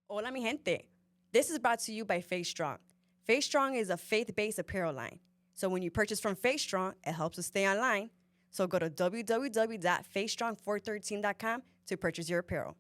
Hola, mi gente. This is brought to you by Face Strong. Face Strong is a faith-based apparel line. So when you purchase from Face Strong, it helps us stay online. So go to www.facestrong413.com to purchase your apparel.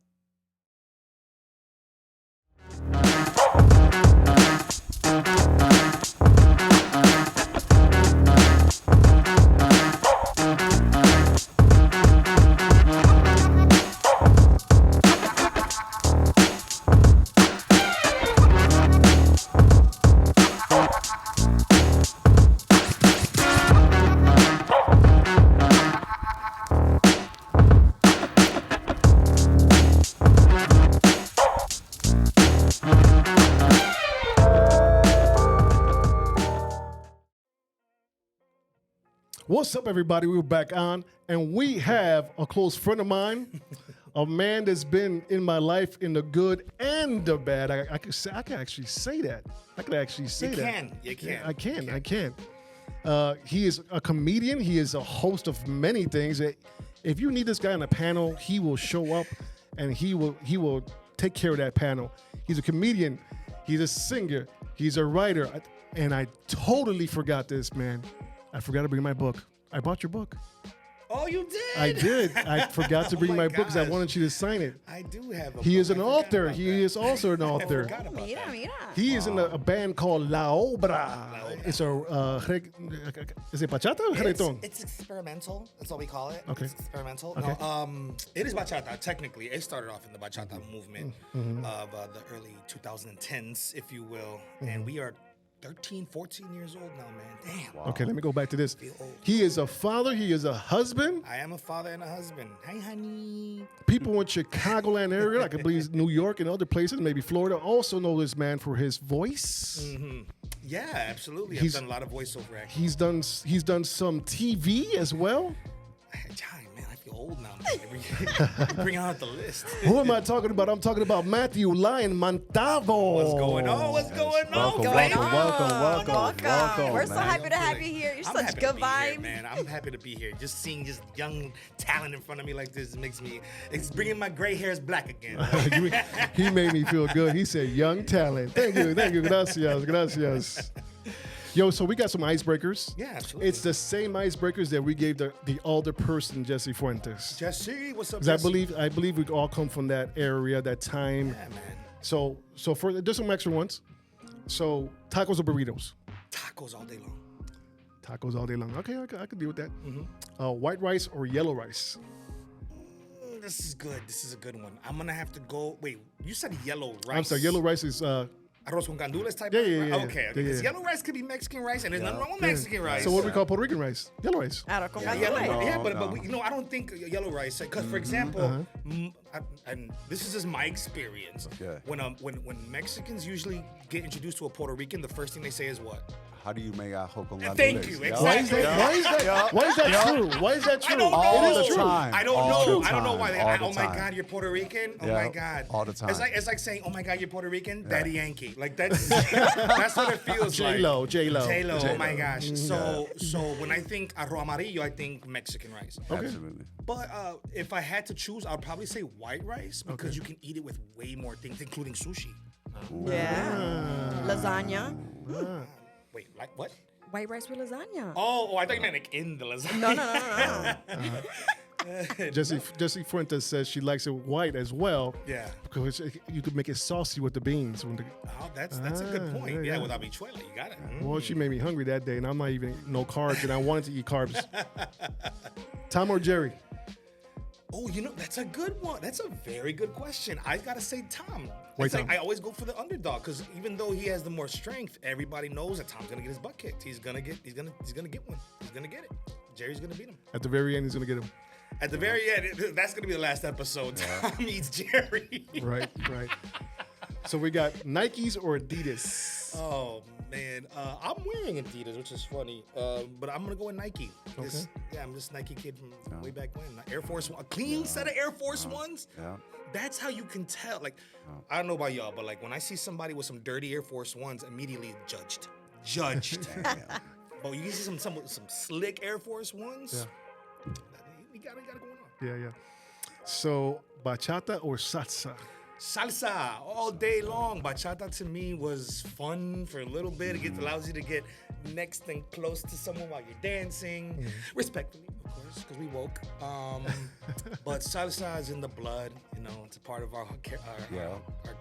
What's up, everybody? We're back on, and we have a close friend of mine, a man that's been in my life in the good and the bad. I can actually say that. I can actually say that. You can. I can. He is a comedian. He is a host of many things. If you need this guy on a panel, he will show up, and he will take care of that panel. He's a comedian. He's a singer. He's a writer. And I totally forgot this, man. I forgot to bring my book. I bought your book. Oh, you did? I did. I forgot to bring my book because I gosh. wanted you to sign it. I do have a He book. is an I forgot author. about He that. is also an author. forgot about Mira, that. mira. He is in a band called La Obra. It's a is it bachata or reggaeton? It's experimental. That's what we call it. Okay. It's experimental. Okay. No, it is bachata. Technically, it started off in the bachata movement of the early 2010s, if you will. And we are 13, 14 years old now, man. Damn. Okay, let me go back to this. Feel old. He is a father. He is a husband. I am a father and a husband. Hi, honey. People in Chicagoland area, I can believe New York and other places, maybe Florida, also know this man for his voice. Yeah, absolutely. He's- I've done a lot of voiceover acting. He's done some TV as well. Dang, man, I feel old now. Man. Bring out the list. Who am I talking about? I'm talking about Matthew Lyon Montalvo. What's going on? What's going on? Welcome. We're so man. happy to have you here. You're I'm such happy good to be here, vibes. man. I'm happy to be here. Just seeing just young talent in front of me like this makes me. It's bringing my gray hairs black again. He made me feel good. He said, young talent. Thank you. Gracias. Yo, so we got some icebreakers. Yeah, absolutely. It's the same icebreakers that we gave the older person, Jesse Fuentes. Jesse, what's up? 'Cause Jesse? I believe we all come from that area, that time. Yeah, man. So for there's some extra ones. So tacos or burritos? Tacos all day long. Tacos all day long. Okay, I could deal with that. Mm-hmm. White rice or yellow rice? This is good. This is a good one. I'm gonna have to go. Wait, you said yellow rice. I'm sorry, yellow rice is Arroz con gandules type. Yeah, of yeah, rice? yeah, Okay, yeah, because yeah. yellow rice could be Mexican rice, and there's nothing wrong with Mexican rice. So what do we call Puerto Rican rice? Yellow rice. Arroz con Yellow, gandules. yeah, but we, I don't think yellow rice. Because for example, and this is just my experience. Okay. When Mexicans usually get introduced to a Puerto Rican, the first thing they say is what? How do you make ajo con gandules? Thank you, Yeah. Why is exactly. that? Why is that true? Why is that true? I don't know. All It is the true. time. I don't All know. the I don't know why. time. All the Oh my time. God, you're Puerto Rican. Oh Yeah, my God. all the time. It's like saying, oh my God, you're Puerto Rican. Daddy Yankee. Like that's that's what it feels like. J-Lo. J-Lo. Oh my J-Lo. gosh. So when I think arroz amarillo, I think Mexican rice. Absolutely. But if I had to choose, I'd probably say white rice because you can eat it with way more things, including sushi. Yeah. Lasagna. Wait, like what? White rice with lasagna. Oh, I thought you meant like in the lasagna. No. Jesse Fuentes says she likes it white as well. Yeah. Because you could make it saucy with the beans. Oh, that's a good point. Yeah, without habichuela, you got it. Well, she made me hungry that day, and I'm not even no carbs, and I wanted to eat carbs. Tom or Jerry? Oh, that's a good one. That's a very good question. I gotta say Tom. Why It's like Tom? I always go for the underdog because even though he has the more strength, everybody knows that Tom's gonna get his butt kicked. He's gonna get one. He's gonna get it. Jerry's gonna beat him. At the very end, he's gonna get him. At the very end, that's gonna be the last episode. Tom eats Jerry. Right. So we got Nikes or Adidas? Oh man, I'm wearing Adidas, which is funny, but I'm gonna go with Nike. I'm this Nike kid from way back when. Air Force One, a clean set of Air Force Ones. Yeah. That's how you can tell. Like, I don't know about y'all, but like when I see somebody with some dirty Air Force Ones, immediately judged. But you see some slick Air Force Ones. Yeah. We got it going on. Yeah. So bachata or salsa? Salsa all day long. Bachata to me was fun for a little bit. It allows you to get next and close to someone while you're dancing. Respectfully, of course, because we woke. But salsa is in the blood. You know, it's a part of our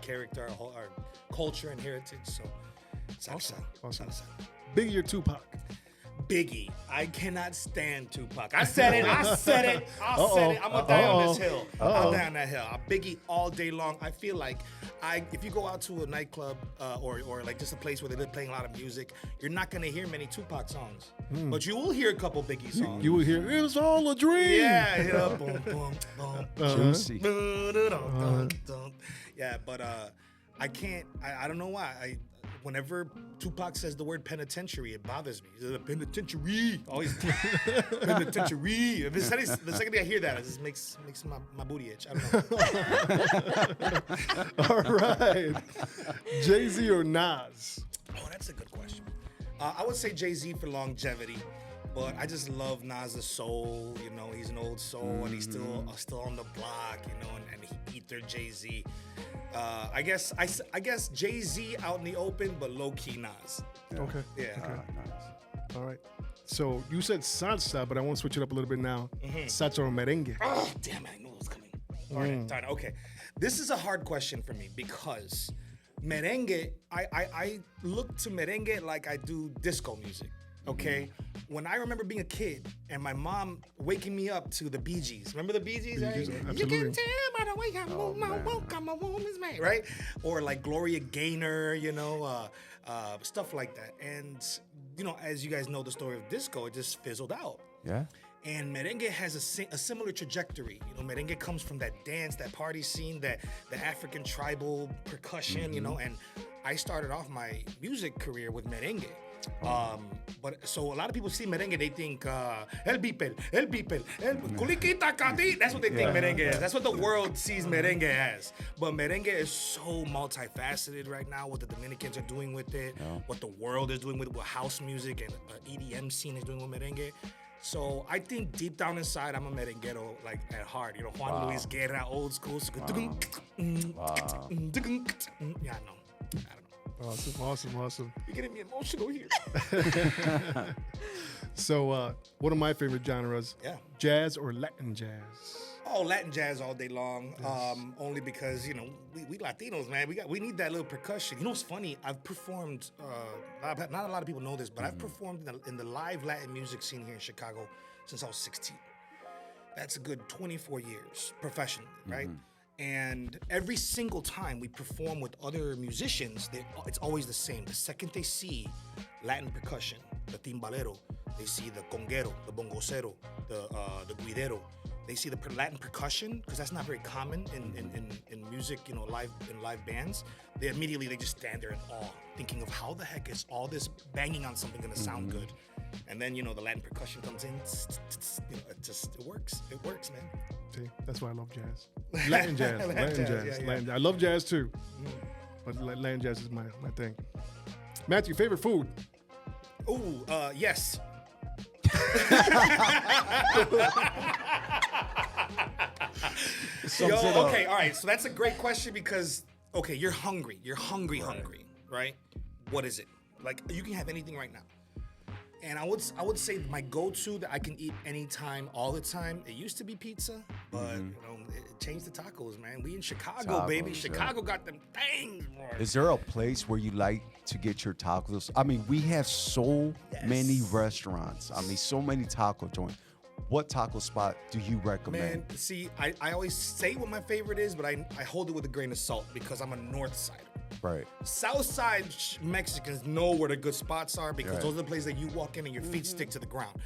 character, our culture and heritage. So salsa. Awesome. Salsa. Biggie or Tupac? Biggie. I cannot stand Tupac. I said it. I'm gonna die on this hill. I'll die on that hill. Biggie all day long. I feel like if you go out to a nightclub or like just a place where they're playing a lot of music, you're not gonna hear many Tupac songs, but you will hear a couple Biggie songs. You will hear "It Was All a Dream." Yeah. Boom, boom, boom. Juicy. Yeah, but I can't. I don't know why. Whenever Tupac says the word penitentiary, it bothers me. He says, penitentiary. Always penitentiary. The second I hear that, it just makes my booty itch. I don't know. All right. Jay-Z or Nas? Oh, that's a good question. I would say Jay-Z for longevity, but I just love Nas's soul. You know, he's an old soul, and he's still on the block. You know, and he beat their Jay-Z. I guess Jay-Z out in the open, but low-key Nas. Okay. Yeah. Okay. Nice. All right. So you said salsa, but I want to switch it up a little bit now. Salsa or merengue? Oh, damn it, I knew it was coming. Darn it. Okay. This is a hard question for me because merengue, I look to merengue like I do disco music. Okay, when I remember being a kid and my mom waking me up to the Bee Gees. Remember the Bee Gees? Right? Absolutely. You can tell by the way I move my walk, I'm a woman's man, right? Or like Gloria Gaynor, you know, stuff like that. And you know, as you guys know the story of disco, it just fizzled out. Yeah. And merengue has a similar trajectory. You know, merengue comes from that dance, that party scene, the African tribal percussion. You know, and I started off my music career with merengue. But so a lot of people see merengue, they think el people, culiquita cati. That's what they think merengue is. That's what the world sees merengue as. But merengue is so multifaceted right now. What the Dominicans are doing with it, what the world is doing with what house music and EDM scene is doing with merengue. So I think deep down inside, I'm a merenguero, like at heart. You know, Juan Luis Guerra, old school. Wow. Yeah, no, I don't know. Awesome. You're getting me emotional here. So one of my favorite genres, jazz or Latin jazz? Oh, Latin jazz all day long. Yes. Only because, you know, we Latinos, man. We need that little percussion. You know what's funny? I've performed. Not a lot of people know this, but I've performed in the live Latin music scene here in Chicago since I was 16. That's a good 24 years professionally, right? And every single time we perform with other musicians, it's always the same. The second they see Latin percussion, the timbalero, they see the conguero, the bongocero, the guidero, they see the Latin percussion, because that's not very common in music, you know, live bands. They just stand there in awe, thinking of how the heck is all this banging on something gonna sound good. And then, you know, the Latin percussion comes in, you know, it works. It works, man. See, that's why I love jazz. Latin jazz. Latin jazz. Yeah. Latin, I love jazz too. But Latin jazz is my thing. Matthew, favorite food? Ooh, yes. Okay, all right. So that's a great question because, okay, you're hungry. You're hungry, right? What is it? Like, you can have anything right now. And I would say my go-to that I can eat anytime, all the time, it used to be pizza, but you know, it changed to tacos, man. We in Chicago, baby. Chicago got them things, bro. Is there a place where you like to get your tacos? I mean, we have so many restaurants. I mean, so many taco joints. What taco spot do you recommend? Man, see, I always say what my favorite is, but I hold it with a grain of salt because I'm a North Sider. Right. South side Mexicans know where the good spots are because those are the places that you walk in and your feet stick to the ground.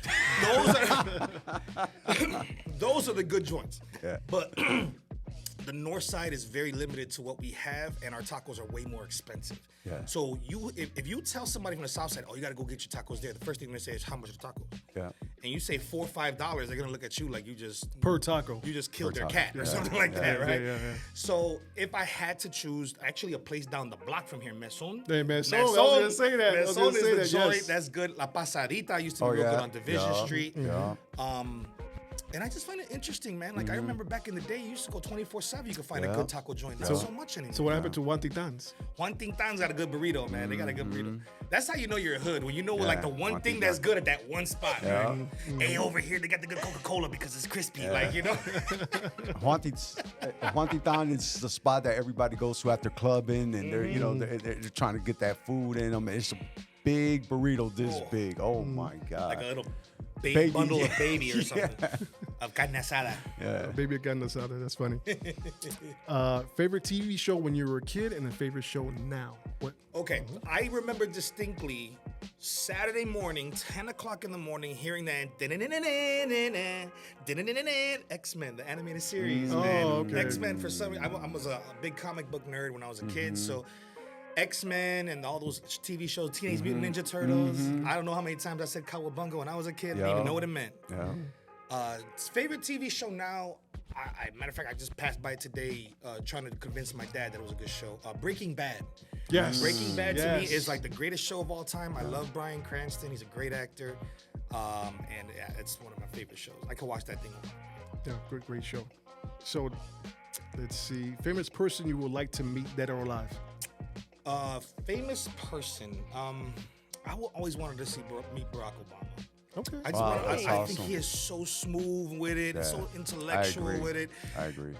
Those are the good joints. Yeah. But the north side is very limited to what we have, and our tacos are way more expensive. Yeah. So if you tell somebody from the south side, oh, you got to go get your tacos there, the first thing they're going to say is, how much are the tacos? Yeah. And you say $4 or $5, they're going to look at you like you just... Per taco. You just killed their cat or something like that, right? Yeah. So if I had to choose, actually a place down the block from here, Meson. Hey, Meson. I was going to say that. Meson is the joint. That's good. La Pasadita used to be real good on Division Street. Yeah. And I just find it interesting, man. Like I remember back in the day, you used to go 24/7. You could find a Yeah. good taco joint. Not so much anymore. So what happened to Juan Titans? Juan Tintan's got a good burrito, man. They got a good burrito. That's how you know you're a hood, when you know like the one Juan thing Tintan. that's good at that one spot. Yeah. Right? Hey, over here they got the good Coca-Cola because it's crispy, like you know. Juan Titan is the spot that everybody goes to after clubbing, and they're you know they're trying to get that food in them. It's a big burrito, this big. Oh my god! Like a little Baby, bundle of yeah. baby or something of carne asada. Yeah. Baby carne asada. That's funny. Favorite TV show when you were a kid and a favorite show now? What? Okay, I remember distinctly Saturday morning, 10 o'clock in the morning, hearing that X-Men, the animated series, man. okay. X-Men, for some reason, I was a big comic book nerd when I was a kid, so X-Men and all those TV shows, Teenage Mutant Ninja Turtles. I don't know how many times I said Cowabunga when I was a kid. I didn't even know what it meant. Yeah. Favorite TV show now, matter of fact, I just passed by today trying to convince my dad that it was a good show. Breaking Bad. Yes. Breaking Bad to me Yes. is like the greatest show of all time. I love Bryan Cranston. He's a great actor. And yeah, it's one of my favorite shows. I could watch that thing over. Yeah, great show. So, let's see. Famous person you would like to meet, dead or alive? Famous person. Always wanted to meet Barack Obama. Okay. I just Wow, wanna, that's I awesome. think he is so smooth with it, Yeah. so I intellectual agree. with it. I agree.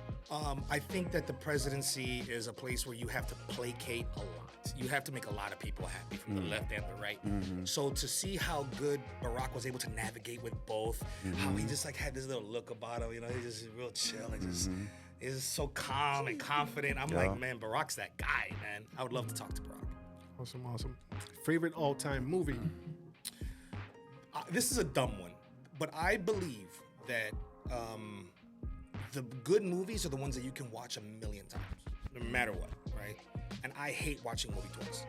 I think that the presidency is a place where you have to placate a lot. You have to make a lot of people happy from the left and the right. So to see how good Barack was able to navigate with both, how he just like had this little look about him, you know, he's just real chill and just he's just so calm and confident. I'm like, man, Barack's that guy, man. I would love to talk to Barack. Awesome. Favorite all-time movie? This is a dumb one, but I believe that the good movies are the ones that you can watch a million times, no matter what, right? And I hate watching movie twice.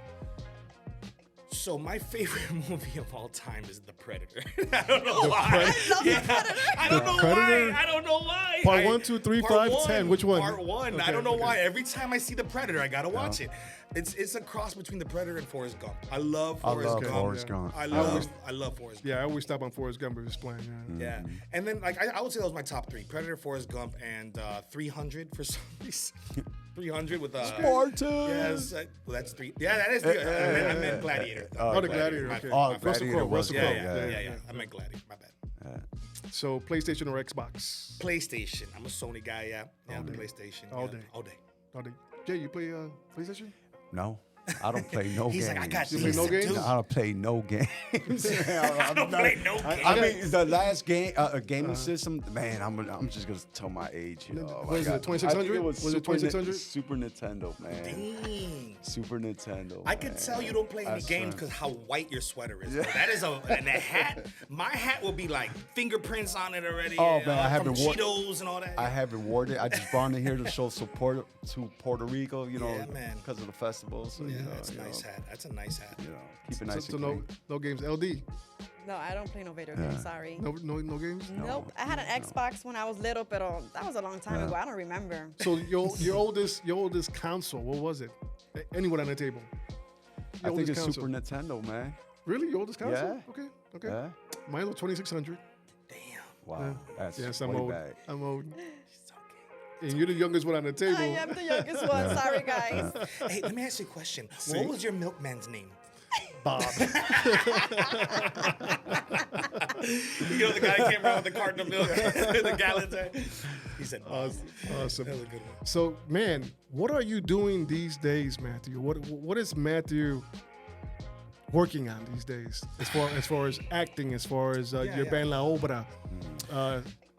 So my favorite movie of all time is The Predator. I don't know why. I love The Predator. I don't know Predator? why. I don't know why. Part 1, 2, 3, Part 5, 10. Which one? Part 1. Okay, I don't know okay. why. Every time I see The Predator, I gotta watch it. It's a cross between The Predator and Forrest Gump. I love Forrest Gump. Forrest Gump. I love Forrest Gump. Yeah, I always stop on Forrest Gump if it's playing. Yeah. Yeah, and then like I would say that was my top three: Predator, Forrest Gump, and 300 for some reason. 300 with Spartan. Yes, well that's three. Yeah, that is three. I meant Gladiator. Oh, the Gladiator. My Okay. fault. Oh, Gladiator was Yeah, Crowe. yeah. I meant Gladiator. My bad. So, PlayStation or Xbox? PlayStation. I'm a Sony guy. Yeah, PlayStation. All yeah, day. all day. Oh, Jay, you play PlayStation? No, I don't play no He's games. like, I got You things play no to games? do. I don't play no games. I don't play no games. I mean, the last game, gaming system, man. I'm just gonna tell my age. You know, Was it I got- 2600? I think it Was it Super 2600? Super Nintendo, man. Dang. Super Nintendo. I can tell you don't play any That's games right. because how white your sweater is. Bro. That is and that hat. My hat will be like fingerprints on it already. Oh, man, I from haven't worn- Cheetos and all that. I haven't worn it. I just brought it here to show support to Puerto Rico. You know, Yeah, man. because of the festival. So, Yeah, you know, that's a nice hat. That's a nice hat. You know, keep it nice So and clean. no games. LD? No, I don't play no video games. Sorry. No games? Nope. I had an Xbox when I was little, but that was a long time ago. I don't remember. So your oldest console, what was it? Anyone on the table? I Your think oldest it's console. Super Nintendo, man. Really? Your oldest console? Yeah. Okay. Yeah. Mine was 2600. Damn. Wow. That's Yes, I'm way old. back. I'm old. And you're the youngest one on the table. I am the youngest one. Sorry, guys. Hey, let me ask you a question. What was your milkman's name? Bob. You know the guy that came around with the carton of milk, the gallons. He said, Awesome. That was a good one. So, man, what are you doing these days, Matthew? What is Matthew working on these days? As far as acting, as far as your yeah. band La Obra,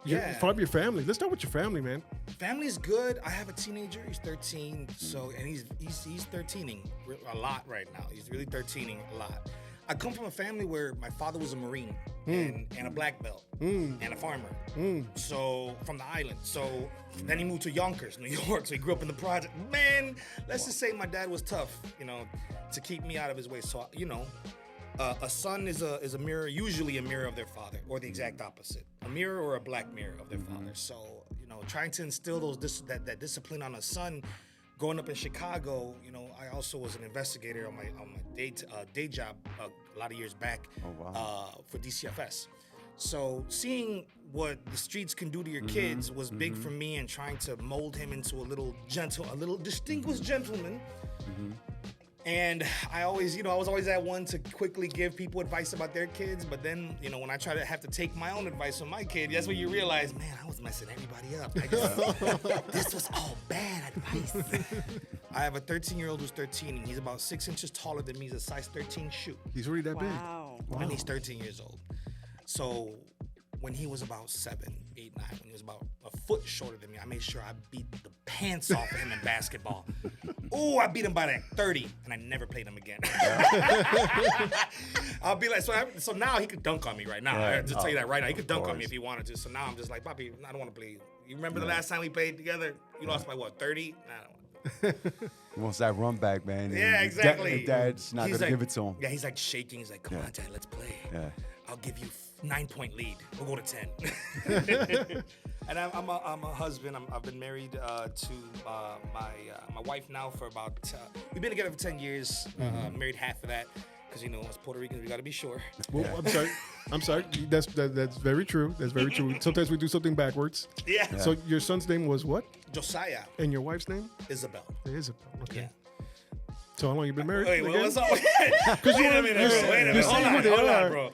Yeah. from your family. Let's start with your family, man. Family's good. I have a teenager. He's 13. So, and he's 13ing a lot right now. He's really 13ing a lot. I come from a family where my father was a Marine and a black belt and a farmer. So from the island. So then he moved to Yonkers, New York. So he grew up in the project. Man, let's just say my dad was tough, to keep me out of his way. So a son is a mirror, usually a mirror of their father, or the exact opposite, a mirror or a black mirror of their father. So trying to instill that discipline on a son. Growing up in Chicago, I also was an investigator on my day job a lot of years back for DCFS. So seeing what the streets can do to your kids was big for me, and trying to mold him into a little distinguished gentleman. And I always, I was always that one to quickly give people advice about their kids. But then, when I try to have to take my own advice from my kid, that's when you realize, man, I was messing everybody up. This was all bad advice. I have a 13-year-old who's 13, and he's about 6 inches taller than me. He's a size 13 shoe. He's already that Wow. And he's 13 years old. So when he was about 7, 8, 9, when he was about a foot shorter than me, I made sure I beat the pants off of him in basketball. Ooh, I beat him by like 30, and I never played him again. I'll be like, so now he could dunk on me right now. Right. I just tell you that right now. He could dunk on me course. if he wanted to. So now I'm just like, Papi, I don't want to play. You remember the last time we played together? You lost by what, 30? Nah, I don't want to. He wants that run back, man. Yeah, and exactly. Dad's not He's gonna like- give it to him. Yeah, he's like shaking. He's like, come on, Dad, let's play. Yeah. I'll give you 9-point lead. We'll go to 10. And I'm a husband. I've been married to my wife now for about. We've been together for 10 years. Married half of that because as Puerto Ricans we got to be sure. Well, I'm sorry. That's very true. That's very true. Sometimes we do something backwards. Yeah. So your son's name was what? Josiah, And your wife's name? Isabel. Isabel. Okay. Yeah. So how long you been married? Wait, again? what's up? Wait a minute, you're saying who they hold on, are. bro.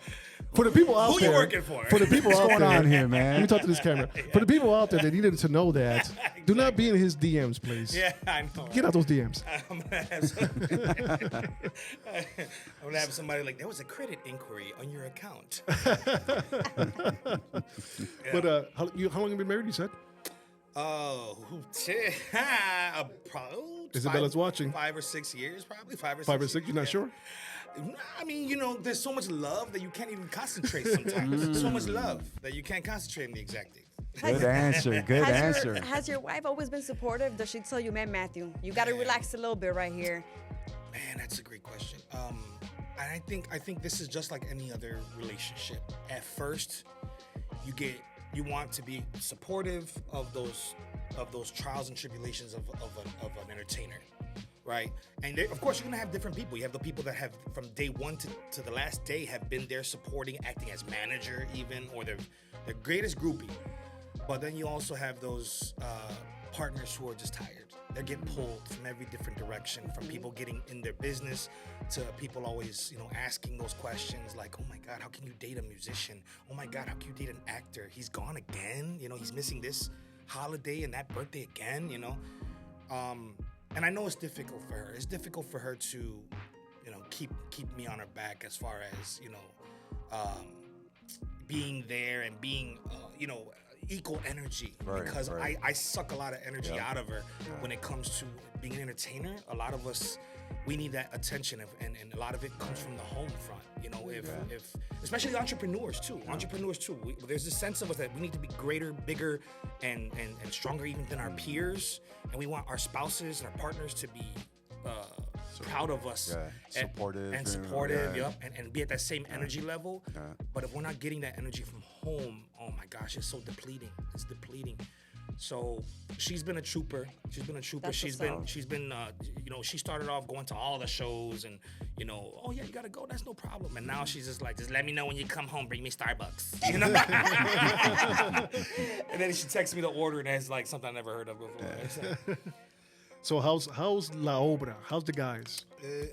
For the people out Who there, you working for? For the people out What's there, going on here, man? Let me talk to this camera. For the people out there that needed to know that, do not be in his DMs, please. Yeah, I know. Get out those DMs. I'm gonna have somebody like, there was a credit inquiry on your account. But how long have you been married? You said Oh, Isabella's watching. 5 or 6 years, probably 5 or 6. 5 or 6. You're not yeah. sure? I mean, there's so much love that you can't even concentrate sometimes. So much love that you can't concentrate on the exact thing. Good answer. Good answer. Has your wife always been supportive? Does she tell you, man, Matthew, you got to relax a little bit right here? Man, that's a great question. And I think this is just like any other relationship. At first, you want to be supportive of those trials and tribulations of an entertainer, right? And of course, you're gonna have different people. You have the people that have from day one to the last day have been there supporting, acting as manager even, or their greatest groupie. But then you also have those partners who are just tired. They're getting pulled from every different direction, from people getting in their business to people always, asking those questions like, oh my God, how can you date a musician? Oh my God, how can you date an actor? He's gone again. He's missing this holiday and that birthday again, And I know it's difficult for her. It's difficult for her to, keep me on her back as far as, being there and being, equal energy, Right, because right. I suck a lot of energy out of her when it comes to being an entertainer. A lot of us, we need that attention, and a lot of it comes from the home front. If especially entrepreneurs too. There's this sense of us that we need to be greater, bigger, and stronger even than our peers, and we want our spouses and our partners to be proud of us, supportive, and be at that same energy level. But if we're not getting that energy from home, oh my gosh, it's so depleting. It's depleting. So she's been a trooper. That's She's what's up. been she started off going to all the shows and oh yeah, you gotta go, that's no problem. And now she's just like, just let me know when you come home, bring me Starbucks. And then she texts me the order, and it's like something I never heard of before. So how's La Obra? How's the guys?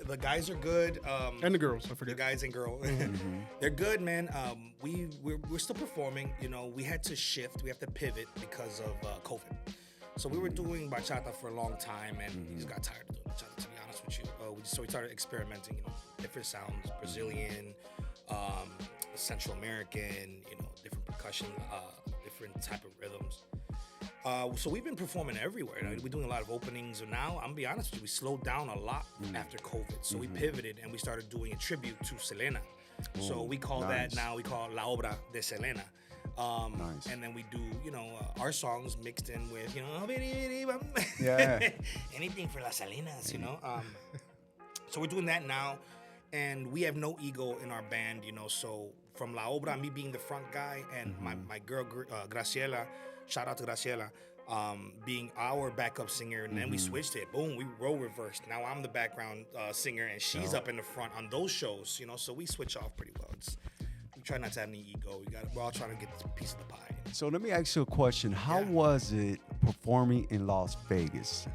The guys are good. And the girls, I The forget. guys and girls, they're good, man. We're still performing. We had to shift. We have to pivot because of COVID. So we were doing bachata for a long time, and we just got tired of doing bachata. To be honest with you, so we started experimenting. Different sounds, Brazilian, Central American. Different percussion, different type of rhythms. So we've been performing everywhere. We're doing a lot of openings. And now, I'm gonna be honest with you, we slowed down a lot after COVID. So we pivoted and we started doing a tribute to Selena. So we call that now, we call La Obra de Selena. Nice. And then we do, our songs mixed in with, Yeah. anything for Las Selenas, So we're doing that now. And we have no ego in our band, so from La Obra, me being the front guy, and my girl, Graciela, shout out to Graciela, being our backup singer, and then we switched it. Boom, we role reversed. Now I'm the background singer, and she's up in the front on those shows, so we switch off pretty well. try not to have any ego. We're all trying to get this piece of the pie. So let me ask you a question. How was it performing in Las Vegas?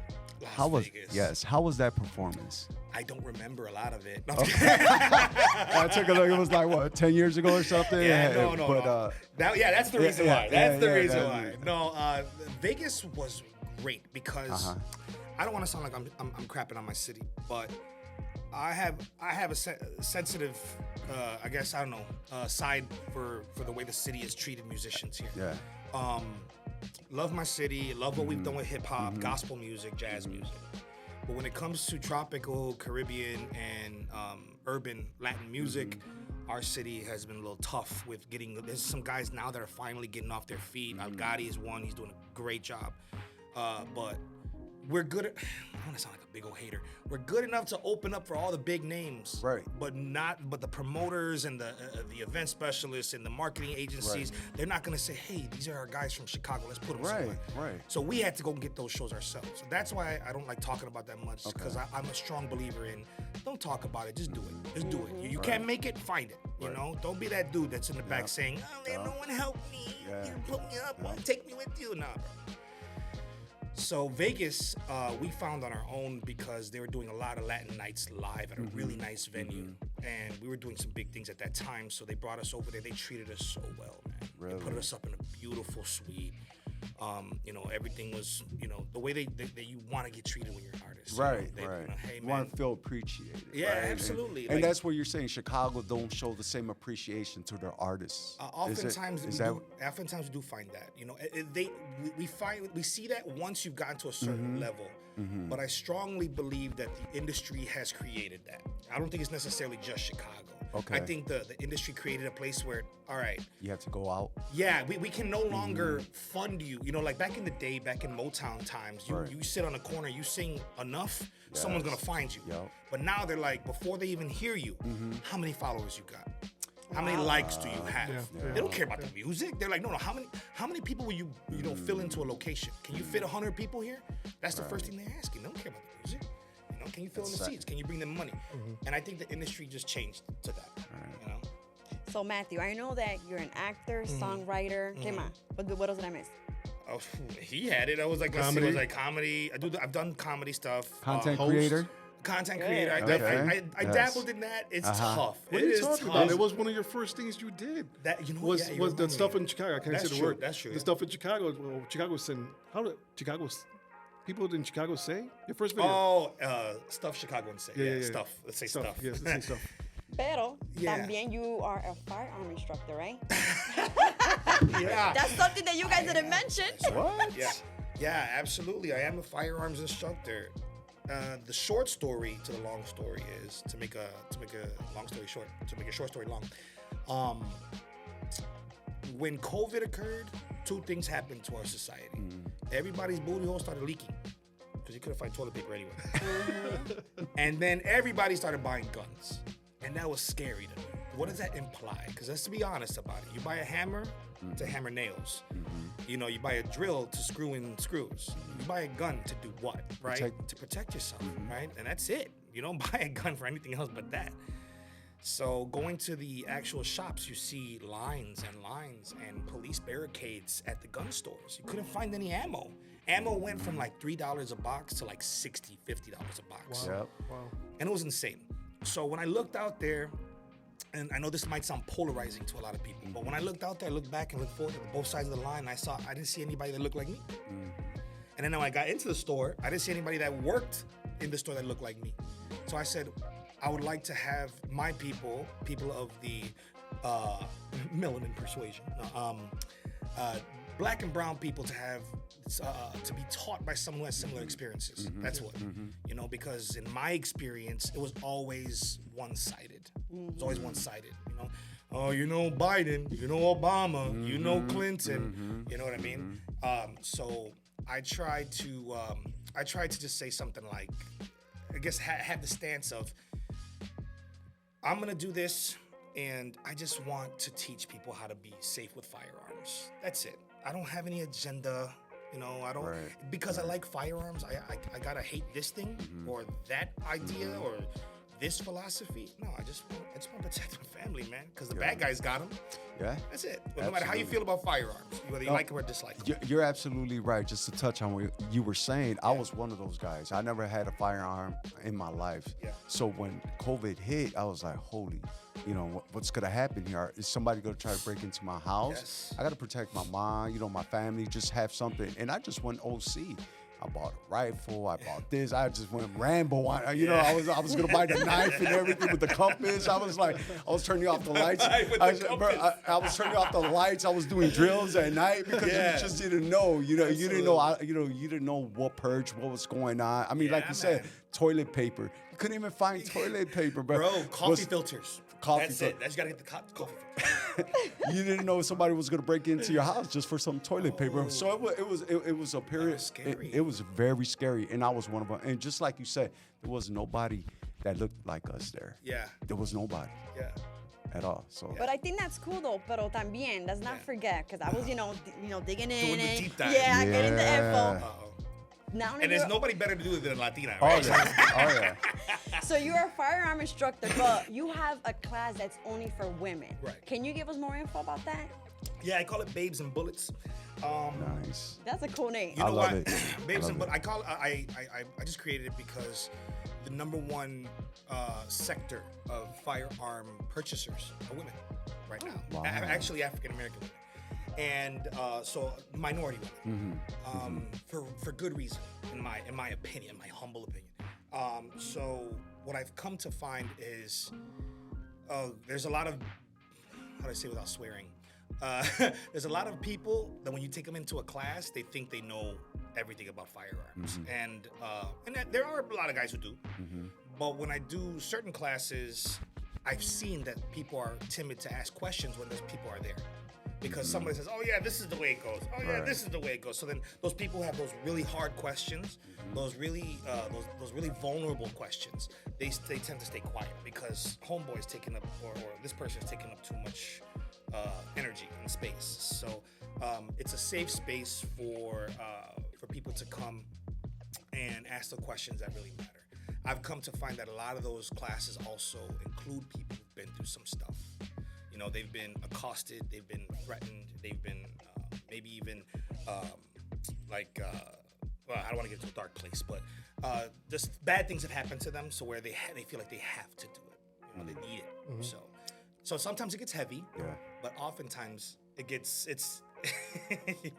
How was that performance? I don't remember a lot of it. No, I took a look. It was like what, 10 years ago or something. no. That's the reason why. That's the reason why. it. No, Vegas was great because I don't want to sound like I'm crapping on my city, but I have a sensitive, I guess I don't know, side for the way the city has treated musicians here. Yeah. Love my city, love what we've done with hip hop, gospel music, jazz music. But when it comes to tropical, Caribbean, and urban Latin music, our city has been a little tough with getting. There's some guys now that are finally getting off their feet. Gotti is one; he's doing a great job. But we're good at. I want to sound like a big old hater. We're good enough to open up for all the big names, right? But the promoters and the event specialists and the marketing agencies, they're not gonna say, "Hey, these are our guys from Chicago. Let's put them somewhere." Right. So we had to go and get those shows ourselves. So that's why I don't like talking about that much, because I'm a strong believer in don't talk about it, just do it. Just do it. You can't make it, find it. You know, don't be that dude that's in the back saying, "Oh, they no one help me. You put me up. Take me with you." Nah, bro. So Vegas, we found on our own because they were doing a lot of Latin nights live at a really nice venue, and we were doing some big things at that time. So they brought us over there. They treated us so well, man. Really? They put us up in a beautiful suite. You know, everything was, you know, the way that you want to get treated when you're an artist. Right. You know, hey, You man. want to feel appreciated. Yeah, right? absolutely. And Like, that's where you're saying Chicago don't show the same appreciation to their artists. Oftentimes we do find that. You know, we see that once you've gotten to a certain level. But I strongly believe that the industry has created that. I don't think it's necessarily just Chicago. Okay. I think the industry created a place where, all right, You have to go out. yeah, we can no longer fund you. You know, like back in the day, back in Motown times, you sit on a corner, you sing enough, someone's gonna find you. Yep. But now they're like, before they even hear you, how many followers you got? How many likes do you have? They don't care about the music. They're like, no, how many people will you fill into a location? Can you fit 100 people here? That's the first thing they're asking. They don't care about the music. You know, can you fill in the seats? Can you bring them money? And I think the industry just changed to that. You know? So Matthew, I know that you're an actor, songwriter. ¿Qué más? What else did I miss? Oh, he had it. I was like, Comedy. it was like comedy. I've done comedy stuff. Content host. creator. Content creator. Okay. I dabbled in that. It's tough. What are you talking about? It was one of your first things you did. That, you know, was yeah, you was the remind stuff me. in Chicago. I can't That's say the true, word. that's true, The yeah. stuff in Chicago. Well, Chicago sing. How did Chicago's people in Chicago say your first video? Oh, stuff Chicagoans say. Yeah. Stuff. Let's say stuff. Yes, let's say stuff. Pero Yeah. también you are a firearm instructor, right? Yeah. That's something that you guys didn't mention. What? Yeah, absolutely. I am a firearms instructor. The short story to the long story is to make a long story short, to make a short story long. When COVID occurred, two things happened to our society. Everybody's booty hole started leaking because you couldn't find toilet paper anywhere. And then everybody started buying guns, and that was scary to me. What does that imply? Because let's be honest about it. You buy a hammer to hammer nails. You know, you buy a drill to screw in screws. You buy a gun to do what, right? To protect yourself, right? And that's it. You don't buy a gun for anything else but that. So going to the actual shops, you see lines and police barricades at the gun stores. You couldn't find any ammo. Ammo went from like $3 a box to like $60, $50 a box. Yep. And it was insane. So when I looked out there, and I know this might sound polarizing to a lot of people, but when I looked out there, I looked back and looked forward to both sides of the line, and I didn't see anybody that looked like me. And then when I got into the store, I didn't see anybody that worked in the store that looked like me. So I said, I would like to have my people of the melanin persuasion, black and brown people to be taught by someone who has similar experiences. That's what, you know, because in my experience, it was always one-sided. It was always one-sided, you know. Oh, you know Biden, you know Obama, you know Clinton, you know what I mean? So I tried to just say something like, I guess have the stance of, I'm gonna do this, and I just want to teach people how to be safe with firearms. That's it. I don't have any agenda, you know. I don't because I like firearms. I gotta hate this thing or that idea or this philosophy, no, I just want to protect my family, man, because the bad guys got them. Yeah. That's it. Well, no matter how you feel about firearms, whether you like them or dislike them. You're absolutely right. Just to touch on what you were saying, I was one of those guys. I never had a firearm in my life. Yeah. So when COVID hit, I was like, holy, what's going to happen here? Is somebody going to try to break into my house? Yes. I got to protect my mom, my family, just have something. And I just went OC. I bought a rifle. I bought this. I just went Rambo. I was gonna buy the knife and everything with the compass. I was turning off the lights. I was turning off the lights. I was doing drills at night because you just didn't know. You didn't know what purge, what was going on. I mean, like you said, toilet paper. You couldn't even find toilet paper, bro. Coffee filters. That's it. That's you gotta get the coffee filter. You didn't know somebody was gonna break into your house just for some toilet paper. So it was a period. Was scary. It was very scary, and I was one of them. And just like you said, there was nobody that looked like us there. Yeah. There was nobody. Yeah. At all. So. But I think that's cool though. Pero también, let's not forget, because I was, digging in. Doing the deep dive. Yeah, getting the info. Uh-oh. Not only And there's you're- nobody better to do it than a Latina, Oh right? yeah. So you're a firearm instructor, but you have a class that's only for women. Right. Can you give us more info about that? Yeah, I call it Babes and Bullets. Nice. That's a cool name. You know love what? it. Babes I and love Bullets. I just created it because the #1 sector of firearm purchasers are women right now. Wow. Actually, African American women. And so minority women, for good reason, in my opinion, my humble opinion. So what I've come to find is there's a lot of, how do I say without swearing? There's a lot of people that when you take them into a class, they think they know everything about firearms, and there are a lot of guys who do. But when I do certain classes, I've seen that people are timid to ask questions when those people are there. Because somebody says, "Oh yeah, this is the way it goes. Oh yeah, this is the way it goes." So then those people have those really hard questions, those really vulnerable questions. They tend to stay quiet because homeboy is taking up, or this person is taking up too much energy and space. So it's a safe space for people to come and ask the questions that really matter. I've come to find that a lot of those classes also include people who've been through some stuff. They've been accosted, they've been threatened, they've been maybe even well, I don't want to get into a dark place, but just bad things have happened to them, so where they feel like they have to do it, they need it. So sometimes it gets heavy, but oftentimes it's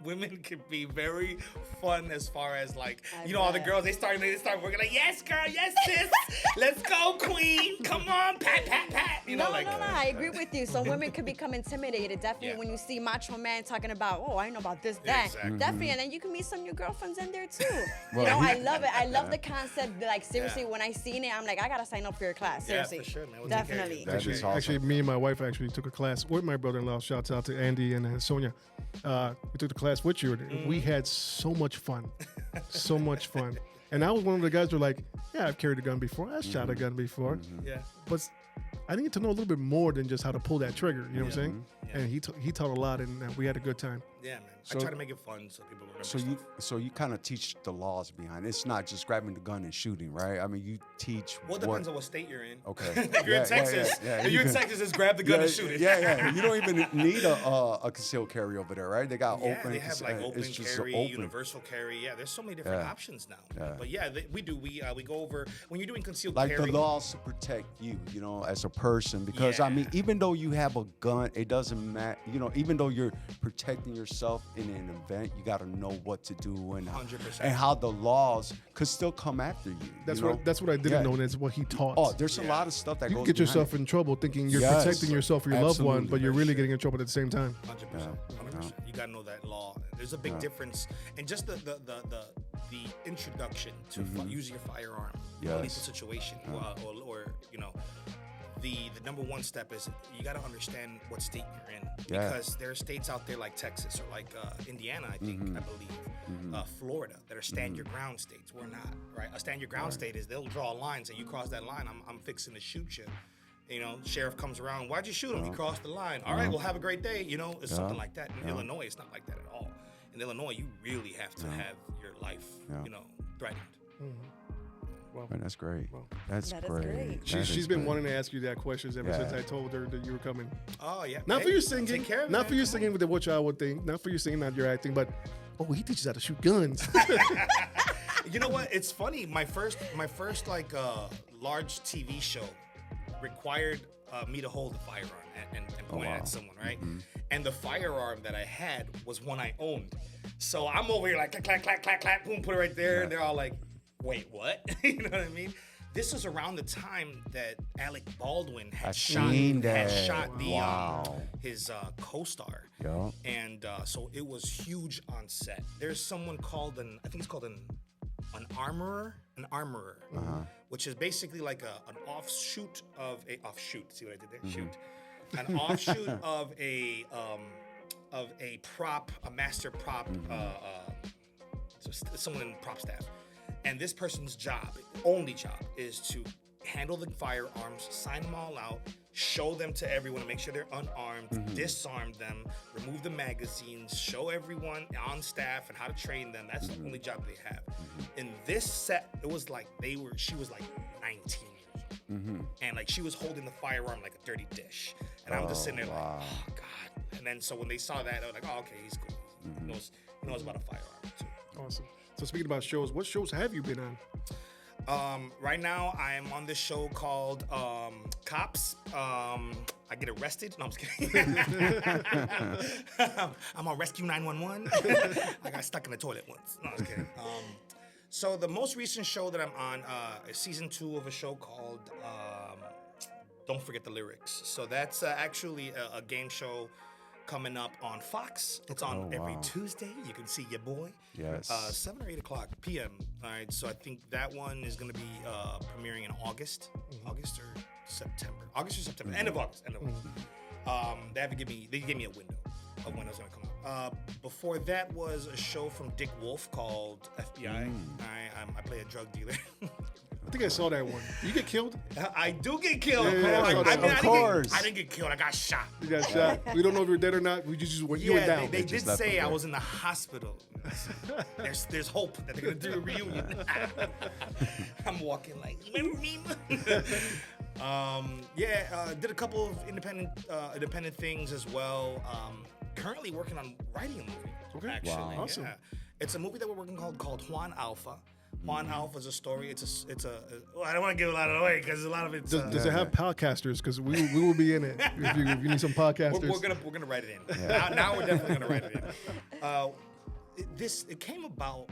women can be very fun as far as like, all the girls, they start working like, yes, girl, yes, sis, let's go, queen, come on, pat, pat, pat. No, I agree with you. So women could become intimidated, definitely, when you see macho man talking about, oh, I know about this, that. Exactly. Definitely, and then you can meet some of your girlfriends in there too. Well, I love it. I love the concept. Like, seriously, when I seen it, I'm like, I gotta sign up for your class. Seriously. Yeah, for sure, man. We'll take care of Definitely. you. That is awesome. Actually, me and my wife actually took a class with my brother-in-law. Shouts out to Andy and Sonia. We took the class with you. We had so much fun. So much fun. And I was one of the guys who were like, yeah, I've carried a gun before. I've shot a gun before. Yeah. But I needed to know a little bit more than just how to pull that trigger. You know what I'm saying? Yeah. And he taught a lot, and we had a good time. Yeah, man. So- I try to make it fun so people remember stuff. So you kind of teach the laws behind it. It's not just grabbing the gun and shooting, right? I mean, you teach. Well, it depends on what state you're in. Okay. If you're in Texas, You you're in can- Texas, just grab the gun and shoot it. Yeah. You don't even need a concealed carry over there, right? They got Yeah, open. they have like open it's just carry, open. universal carry. Yeah, there's so many different options now. Yeah. But yeah, we do. We go over when you're doing concealed Like carry. the laws to protect you, as a person. Because I mean, even though you have a gun, it doesn't matter. Even though you're protecting yourself in an event, you got to know what to do and 100%. and how the laws could still come after you. That's you know? what I didn't Yeah. know, and it's what he taught. Oh, there's a lot of stuff that you goes can get behind yourself it. in trouble thinking you're Yes. protecting yourself or your loved one, Absolutely. but you're really getting in trouble at the same time. 100%. 100%. You gotta know that law. There's a big difference, and just the introduction to using your firearm in a lethal Yes. situation, or the #1 step is you got to understand what state you're in, Yeah. because there are states out there like Texas or like Indiana, I think, I believe, Florida, that are stand your ground states. We're not, right? A stand your ground state is they'll draw a line, say you cross that line, I'm fixing to shoot you. Sheriff comes around, why'd you shoot him? He crossed the line. All right, well, have a great day. It's something like that. In Illinois, it's not like that at all. In Illinois, you really have to have your life, threatened. Man, that's great. Wow. That's That is great. great. That She's is been great. wanting to ask you that question ever Yeah. since I told her that you were coming. Oh yeah. Not Hey, for your take singing, care of it, not man. for your singing with the what y'all would think, not for your singing, not your acting, but he teaches how to shoot guns. You know what? It's funny. My first like large TV show required me to hold a firearm and point it wow. at someone, right? And the firearm that I had was one I owned. So I'm over here like clack, clack, clack, clack, clack, boom, put it right there. And they're all like, wait, what? You know what I mean? This was around the time that Alec Baldwin had shot his co-star. Yeah. And so it was huge on set. There's someone called I think it's called an armorer, which is basically like an offshoot of a offshoot. See what I did there? Shoot, an offshoot of a prop, a master prop, someone in prop staff. And this person's only job, is to handle the firearms, sign them all out, show them to everyone, make sure they're unarmed, disarm them, remove the magazines, show everyone on staff and how to train them. That's the only job they have. In this set, it was like she was like 19 years old. And like she was holding the firearm like a dirty dish. And I'm just sitting there like, oh God. And then so when they saw that, they were like, oh, okay, he's cool. He knows about a firearm too. Awesome. So speaking about shows, what shows have you been on? Right now, I am on this show called Cops. I get arrested. No, I'm just kidding. I'm on Rescue 911. I got stuck in the toilet once. No, I'm just kidding. So the most recent show that I'm on is season 2 of a show called Don't Forget the Lyrics. So that's actually a game show coming up on Fox. It's on every Tuesday. You can see your boy. Yes. 7 or 8 o'clock p.m. All right. So I think that one is going to be premiering in August. August or September. End of August. They gave me a window of when it was going to come out. Before that was a show from Dick Wolf called FBI. I play a drug dealer. I think I saw that one. You get killed? I do get killed. Yeah, I of course. I didn't get killed. I got shot. You got shot. We don't know if you're dead or not. We just went. You went down. They did just left say him I there. was in the hospital. There's hope that they're gonna do a reunion. I'm walking like, remember me? Did a couple of independent things as well. Currently working on writing a movie. Okay. Actually, Wow. Awesome. Yeah. It's a movie that we're working called Juan Alpha. Juan Alpha is a story. It's well, I don't want to give a lot of it away because a lot of it's. Does it have podcasters? Because we will be in it if you need some podcasters. we're gonna write it in. Now we're definitely gonna write it in. It came about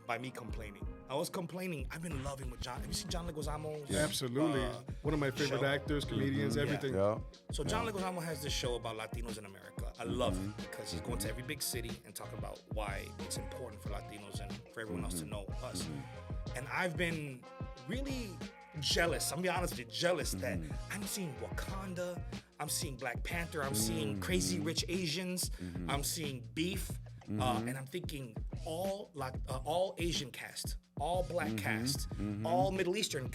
by me complaining. I was complaining. I've been loving with John. Have you seen John Leguizamo's? Yeah, absolutely. One of my favorite show? actors, comedians, everything. Yeah. So John Leguizamo has this show about Latinos in America. I love it because he's going to every big city and talking about why it's important for Latinos and for everyone else to know us. And I've been really jealous. I'm gonna be honest with you, jealous that I'm seeing Wakanda, I'm seeing Black Panther, I'm seeing Crazy Rich Asians, I'm seeing Beef, and I'm thinking all Asian cast, all Black cast, all Middle Eastern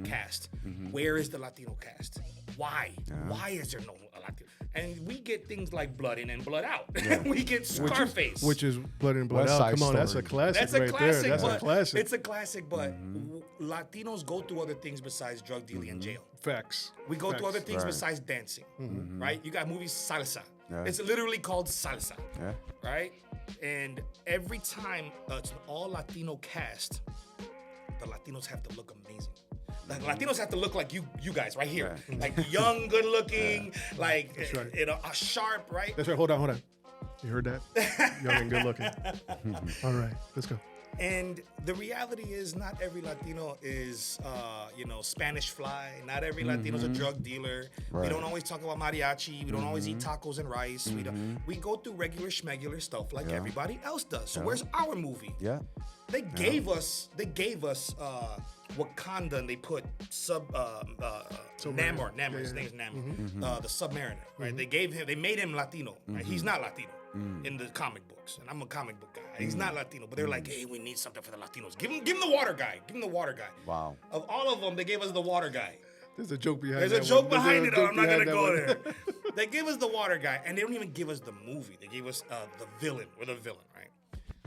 cast. Where is the Latino cast? Why? Why is there no Latino? And we get things like Blood In and Blood Out. We get Scarface. Which is Blood In, Blood West Out. Side Come on, that's a Story. classic That's a right classic. there. That's a classic. It's a classic, but Latinos go through other things besides drug dealing and jail. Facts. We go through other things Right. besides dancing, right? You got movies salsa. Yeah. It's literally called salsa, Yeah. right? And every time it's an all Latino cast, the Latinos have to look amazing. Like Latinos have to look like you guys right here, like young, good looking, like right. a sharp, right? That's right. Hold on. You heard that? Young and good looking. All right, let's go. And the reality is, not every Latino is, Spanish fly. Not every Latino is a drug dealer. Right. We don't always talk about mariachi. We don't always eat tacos and rice. We go through regular schmegular stuff like everybody else does. So where's our movie? Yeah. They gave us Wakanda, and they put Namor. His name's Namor. The Submariner, right? They made him Latino, right? He's not Latino in the comic books, and I'm a comic book guy. He's not Latino, but they're like, hey, we need something for the Latinos. Give him the water guy. Give him the water guy. Wow. Of all of them, they gave us the water guy. There's a joke behind There's that a joke one. behind it. I'm not gonna go one. there. They gave us the water guy, and they don't even give us the movie. They gave us the villain. We're the villain, right?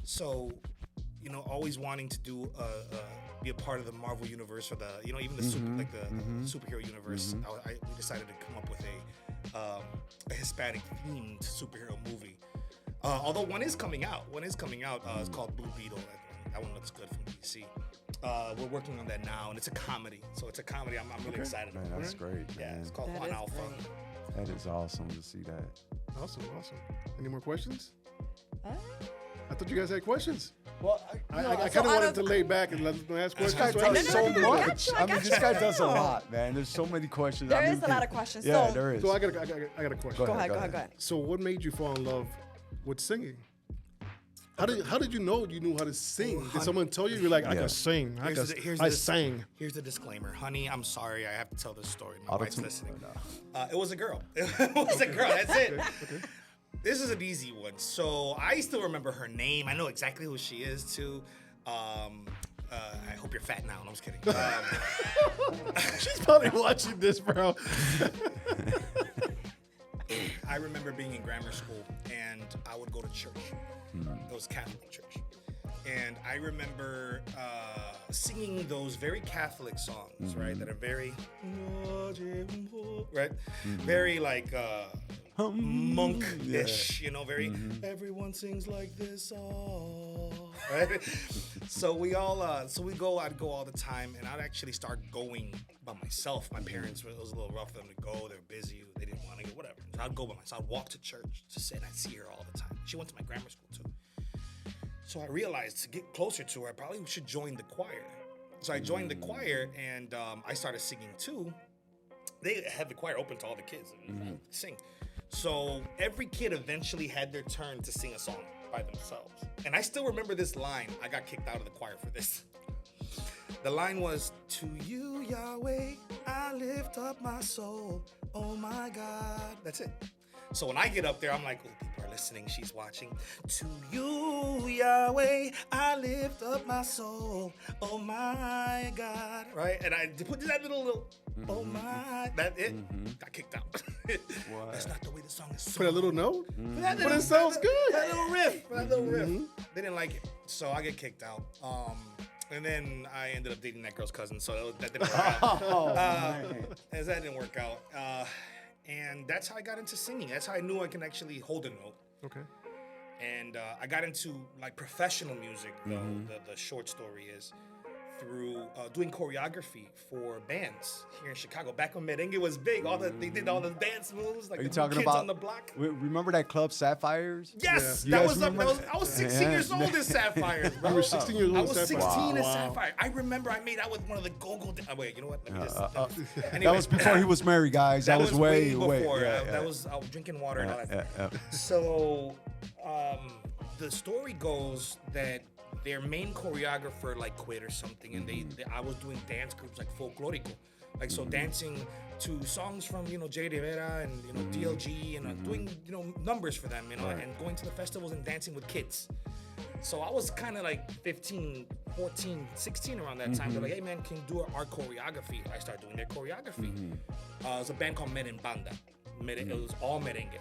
So, always wanting to do be a part of the Marvel universe or the even the superhero universe. We decided to come up with a Hispanic themed superhero movie. Although one is coming out. It's called Blue Beetle. That one looks good from DC. We're working on that now, and it's a comedy. So it's a comedy. I'm really excited about. That's great. Yeah, Man. it's called That One is Alpha. great. That is awesome to see that. Awesome. Any more questions? I thought you guys had questions. Well, I kind of wanted to lay back and let them ask this questions. guy so I does didn't- so I much. got you, I mean, this guy does a I know. lot, man. There's so many questions. There is a lot of questions. Yeah, So- there is. So I got a question. Go ahead. So what made you fall in love with singing? How did you know you knew how to sing? Did someone tell you? You're like, I can sing. I sang. Here's the disclaimer, honey. I'm sorry, I have to tell this story. My wife's Auto-tune? listening. No. It was a girl. It was a girl. That's it. This is an easy one. So I still remember her name. I know exactly who she is too. I hope you're fat now. No, I'm just kidding. She's probably watching this, bro. I remember being in grammar school and I would go to church. It was Catholic church. And I remember singing those very Catholic songs, right? That are very, right? Very like monk-ish, very, everyone sings like this, right? So I'd go all the time, and I'd actually start going by myself. My parents, it was a little rough for them to go. They were busy. They didn't want to go, whatever. So I'd go by myself. I'd walk to church to sit, and I'd see her all the time. She went to my grammar school, too. So I realized to get closer to her, I probably should join the choir. So I joined the choir, and I started singing, too. They had the choir open to all the kids and sing. So every kid eventually had their turn to sing a song by themselves. And I still remember this line. I got kicked out of the choir for this. The line was, "To you, Yahweh, I lift up my soul. Oh my God." That's it. So when I get up there, I'm like, oh, people are listening. She's watching. "To you, Yahweh, I lift up my soul. Oh my God." Right? And I put that little oh my, that it got kicked out. That's not the way the song is sung. Put a little note. But it sounds good. That little riff. They didn't like it, so I get kicked out. And then I ended up dating that girl's cousin, so that didn't work out. That didn't work out. And that's how I got into singing. That's how I knew I can actually hold a note. Okay. And I got into like professional music, though, the short story is, through doing choreography for bands here in Chicago. Back when merengue was big, they did all the dance moves, like Are you the talking kids about on the block. Remember that club Sapphires? Yes, Yeah. that You was guys remember I was 16 years old in Sapphires, bro. You were 16 years old I in was Sapphire. 16 in Wow. Sapphire. I remember I made out with one of the go-go. Wait, you know what? Let me just. That Anyway, was before he was married, guys. That was way before. Yeah, That was I was drinking water and all that. So, the story goes that their main choreographer like quit or something, and I was doing dance groups like folklorico, like so dancing to songs from Jay Rivera and DLG and doing numbers for them, and going to the festivals and dancing with kids. So I was kind of like 15, 14, 16 around that time. They're like, "Hey man, can you do our choreography?" I started doing their choreography. It was a band called Merenbanda. It was all merengue.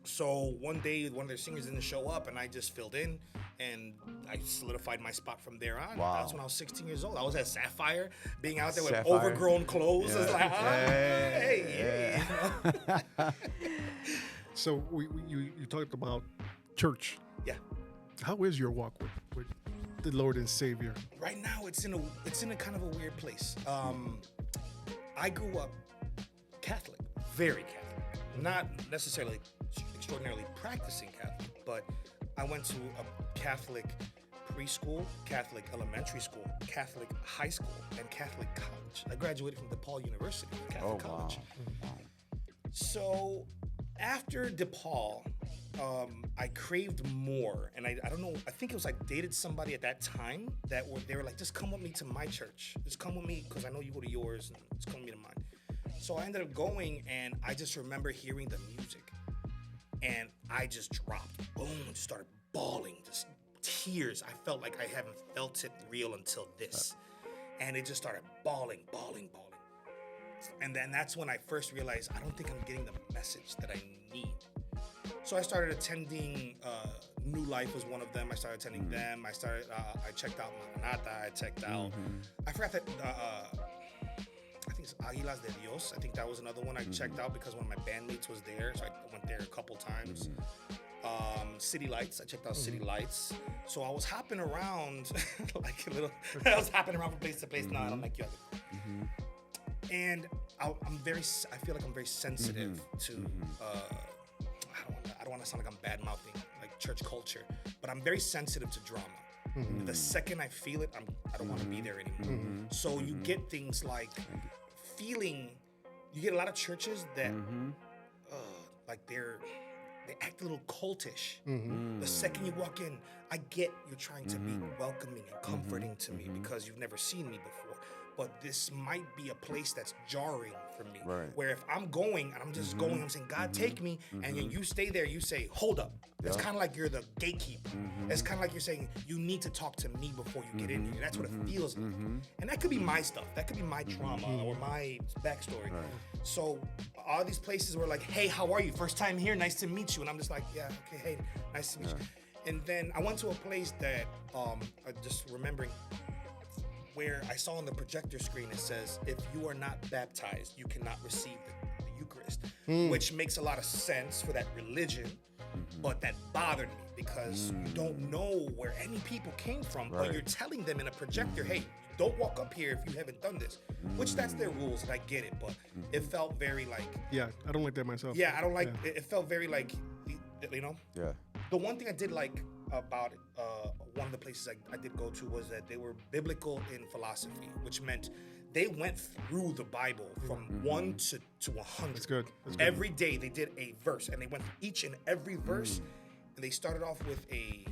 So one day, one of their singers didn't show up, and I just filled in, and I solidified my spot from there on. Wow. That was when I was 16 years old. I was at Sapphire, being out there with Sapphire. overgrown clothes. Yeah. I was like, hey. So you talked about church. Yeah. How is your walk with the Lord and Savior? Right now, it's in a kind of a weird place. I grew up Catholic, very Catholic, not necessarily extraordinarily practicing Catholic, but I went to a Catholic preschool, Catholic elementary school, Catholic high school, and Catholic college. I graduated from DePaul University, Catholic college. So after DePaul, I craved more, and I don't know. I think it was I dated somebody at that time they were like, "Just come with me to my church. Just come with me because I know you go to yours, and just come with me to mine." So I ended up going, and I just remember hearing the music, and I just dropped, boom, and just started bawling, just tears. I felt like I haven't felt it real until this, and it just started bawling. And then that's when I first realized I don't think I'm getting the message that I need. So I started attending New Life was one of them. I started attending them. I checked out Maranata. I checked out. I forgot that. I think it's Águilas de Dios. I think that was another one I checked out because one of my bandmates was there, so I went there a couple times. City Lights. I checked out City Lights. So I was hopping around like a little. I was hopping around from place to place. No, I don't like you. And I feel like I'm very sensitive to. I don't want to sound like I'm bad mouthing like church culture, but I'm very sensitive to drama. The second I feel it, I don't want to be there anymore. So you get things like feeling. You get a lot of churches that like they act a little cultish. The second you walk in, I get you're trying to be welcoming and comforting to me because you've never seen me before. But this might be a place that's jarring for me. Right. Where if I'm going and I'm just going, I'm saying, God, take me. And then you stay there, you say, hold up. It's kind of like you're the gatekeeper. It's kind of like you're saying, you need to talk to me before you get in here. That's what it feels like. And that could be my stuff. That could be my trauma or my backstory. Right. So all these places were like, hey, how are you? First time here, nice to meet you. And I'm just like, yeah, okay, hey, nice to meet you. And then I went to a place that, just remembering, where I saw on the projector screen, it says, if you are not baptized, you cannot receive the Eucharist, which makes a lot of sense for that religion, but that bothered me because you don't know where any people came from, but you're telling them in a projector, hey, don't walk up here if you haven't done this, which that's their rules, and I get it, but it felt very like... Yeah, I don't like that myself. Yeah, I don't like... It felt very like, you know? Yeah. The one thing I did like about it, one of the places I did go to was that they were biblical in philosophy, which meant they went through the Bible from 1 to 100. That's good. Every day they did a verse, and they went through each and every verse, and they started off with a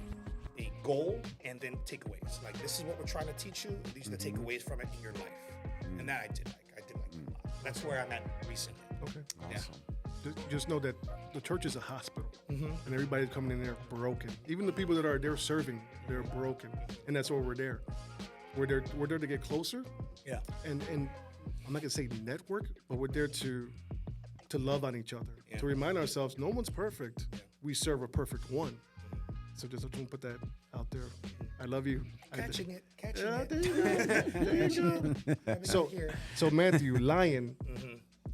goal and then takeaways. Like, this is what we're trying to teach you. These are the takeaways from it in your life. And that I did like. I did like a lot. That's where I'm at recently. Okay. Awesome. Just know that the church is a hospital, and everybody's coming in there broken. Even the people that are there serving, they're broken, and that's why we're there. We're there to get closer. Yeah. And I'm not gonna say network, but we're there to love on each other, to remind ourselves no one's perfect. We serve a perfect one. So just want to put that out there. I love you. Catching it. There you go. There you go. So Matthew, Lyon,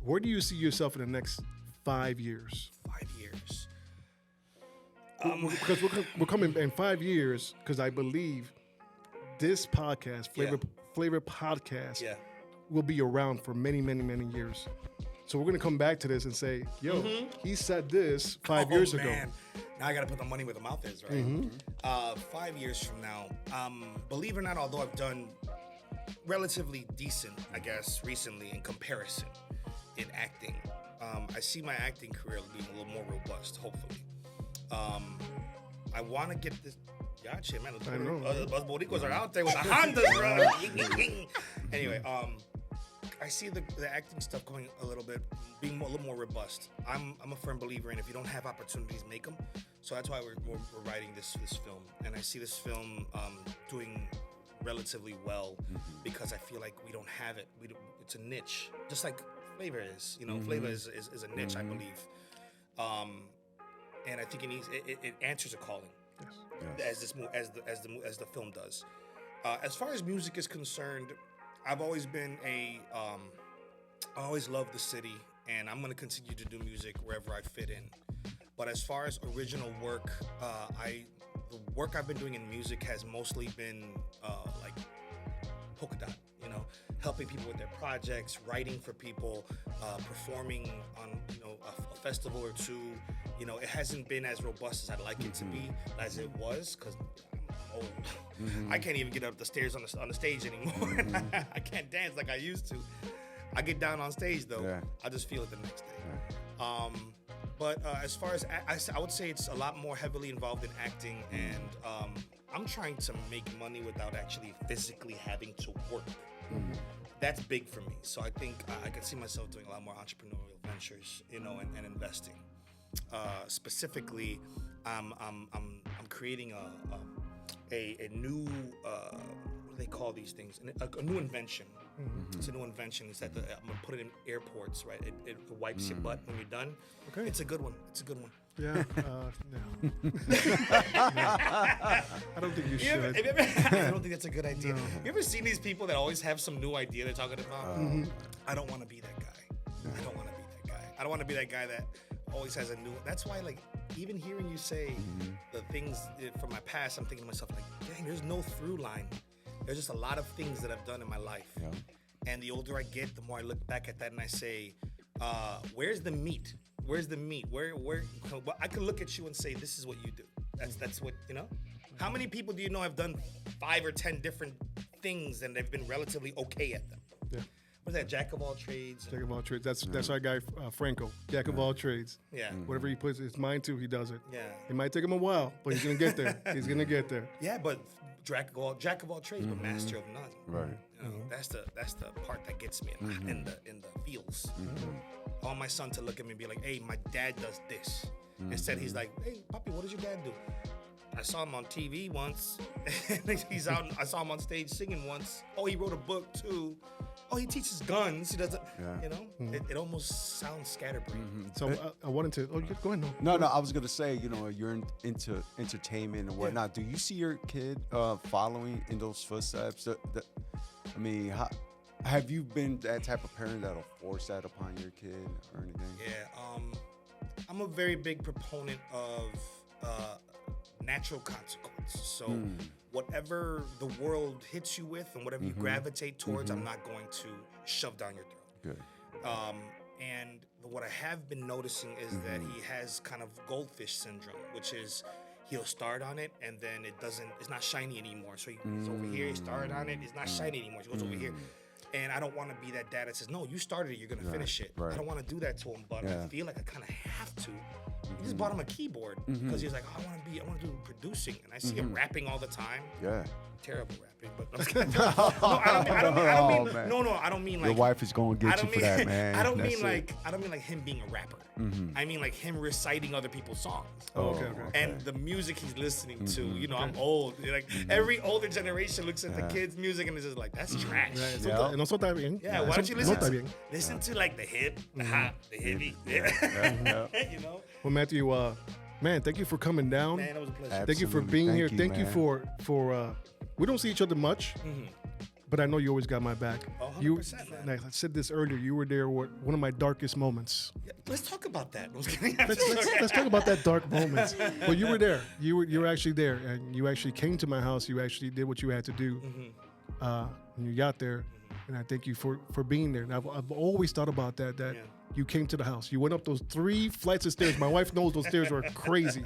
where do you see yourself in the next 5 years? 5 years. Because we're coming in 5 years, because I believe this podcast, Flavor Podcast, will be around for many, many, many years. So we're going to come back to this and say, yo, he said this 5 years ago. Now I got to put the money where the mouth is, right? 5 years from now, believe it or not, although I've done relatively decent, I guess, recently in comparison in acting, I see my acting career being a little more robust, hopefully. I want to get this. Gotcha, man. The Boricuas are out there with the Hondas, bro. Anyway, I see the acting stuff going a little bit, being a little more robust. I'm a firm believer in if you don't have opportunities, make them. So that's why we're writing this film. And I see this film doing relatively well because I feel like we don't have it. It's a niche, just like Flava is. You know, Flava is a niche, I believe. And I think it answers a calling, as the film does. As far as music is concerned, I've always been I always loved the city, and I'm gonna continue to do music wherever I fit in. But as far as original work, the work I've been doing in music has mostly been like polka dot, you know, helping people with their projects, writing for people, performing on, you know, a festival or two. You know, it hasn't been as robust as I'd like it to be, as it was, because I'm old. I can't even get up the stairs on the stage anymore. I can't dance like I used to. I get down on stage though. I just feel it the next day. But as far as I would say, it's a lot more heavily involved in acting, and I'm trying to make money without actually physically having to work. That's big for me. So I think I can see myself doing a lot more entrepreneurial ventures, you know, and investing. Specifically, I'm creating a new what do they call these things? A new invention It's a new invention. It's that I'm gonna put it in airports, right? It wipes your butt when you're done. Okay. It's a good one. It's a good one. Yeah. No. I don't think you should. I don't think that's a good idea. You ever seen these people that always have some new idea they're talking about? I don't want to be that guy. I don't want to be that guy. I don't want to be that guy that always has a new. That's why, like, even hearing you say the things from my past, I'm thinking to myself, like, dang, there's no through line. There's just a lot of things that I've done in my life. Yeah. And the older I get, the more I look back at that and I say, where's the meat? Where's the meat? Where I can look at you and say, this is what you do. That's what, you know? How many people do you know have done 5 or 10 different things and they've been relatively okay at them? Yeah. What's that? Jack of all trades. Jack of all trades. That's our guy, Franco. Jack of all trades. Yeah. Whatever he puts his mind to, he does it. Yeah. It might take him a while, but he's gonna get there. He's gonna get there. Yeah, but Jack of all trades, but master of none. Right. You know, that's the part that gets me in the feels. I want my son to look at me and be like, "Hey, my dad does this." Instead, he's like, "Hey, Papi, what does your dad do?" I saw him on TV once. He's out. I saw him on stage singing once. Oh, he wrote a book too. Oh, he teaches guns. He doesn't. You know, it almost sounds scatterbrained. So I wanted to. Oh, go ahead. No. I was gonna say, you know, you're into entertainment and whatnot. Do you see your kid following in those footsteps? I mean, have you been that type of parent that'll force that upon your kid or anything? Yeah. I'm a very big proponent of natural consequence. So whatever the world hits you with and whatever you gravitate towards, I'm not going to shove down your throat. Good. And what I have been noticing is that he has kind of goldfish syndrome, which is he'll start on it and then it's not shiny anymore. So he's over here, he started on it, it's not shiny anymore. He goes over here. And I don't want to be that dad that says, no, you started it, you're going to finish it. Right. I don't want to do that to him, but I feel like I kind of have to. We just bought him a keyboard because he was like, oh, I want to do producing. And I see him rapping all the time. Yeah. Terrible rapping, but I'm just kidding. I don't mean like your wife is going to get you for that, man. I don't mean like him being a rapper. I mean like him reciting other people's songs. Okay. And the music he's listening to. You know, I'm old. Like every older generation looks at the kids' music and is just like, that's trash. No está bien. Yeah, why don't you listen to like the hip, the hop, the heavy. Yeah. You know. Well, Matthew, man, thank you for coming down. Man, it was a pleasure. Thank you for being here. Thank you for we don't see each other much, but I know you always got my back. 100%, man. Like I said this earlier, you were there with one of my darkest moments. Yeah, let's talk about that. Let's talk about that dark moments. Well, you were there. You were actually there, and you actually came to my house. You actually did what you had to do. And you got there, and I thank you for being there. And I've always thought about that. You came to the house. You went up those 3 flights of stairs. My wife knows those stairs were crazy.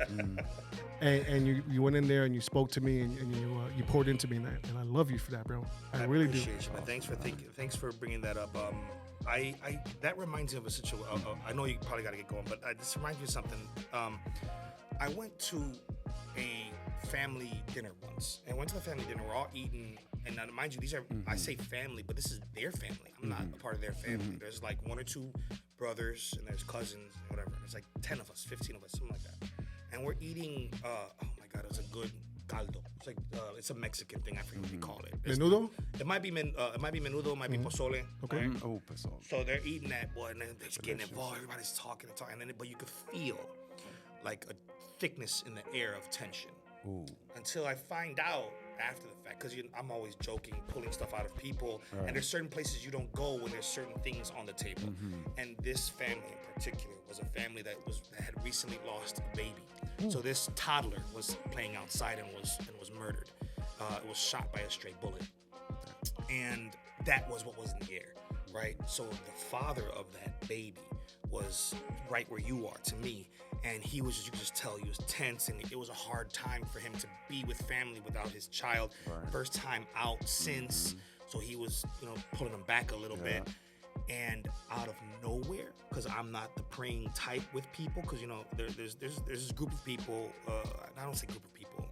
And you went in there and you spoke to me and you poured into me, and I love you for that, bro. I really do. Appreciate you, man. Thanks for bringing that up. I that reminds me of a situation. I know you probably got to get going, but this reminds me of something. I went to a family dinner once, and went to a family dinner. We're all eating, and now, mind you, these are I say family, but this is their family. I'm not a part of their family. There's like 1 or 2 brothers, and there's cousins, and whatever. There's like 10 of us, 15 of us, something like that. And we're eating. Oh my God, it was a good caldo. It's like it's a Mexican thing. I forget what they call it. Menudo? It might be menudo. It might be pozole. Okay. Right? Oh, pozole. So they're eating that, boy, and then they're just getting involved. Everybody's talking, and then but you could feel like a thickness in the air of tension. Ooh. Until I find out after the fact, because I'm always joking, pulling stuff out of people, and there's certain places you don't go when there's certain things on the table. And this family in particular was a family that had recently lost a baby. So this toddler was playing outside and was murdered. It was shot by a stray bullet, and that was what was in the air, right? So the father of that baby was right where you are to me. And you could just tell he was tense, and it was a hard time for him to be with family without his child. Right. First time out since, so he was, pulling him back a little bit. And out of nowhere, because I'm not the praying type with people, because there's this group of people. I don't say group of people.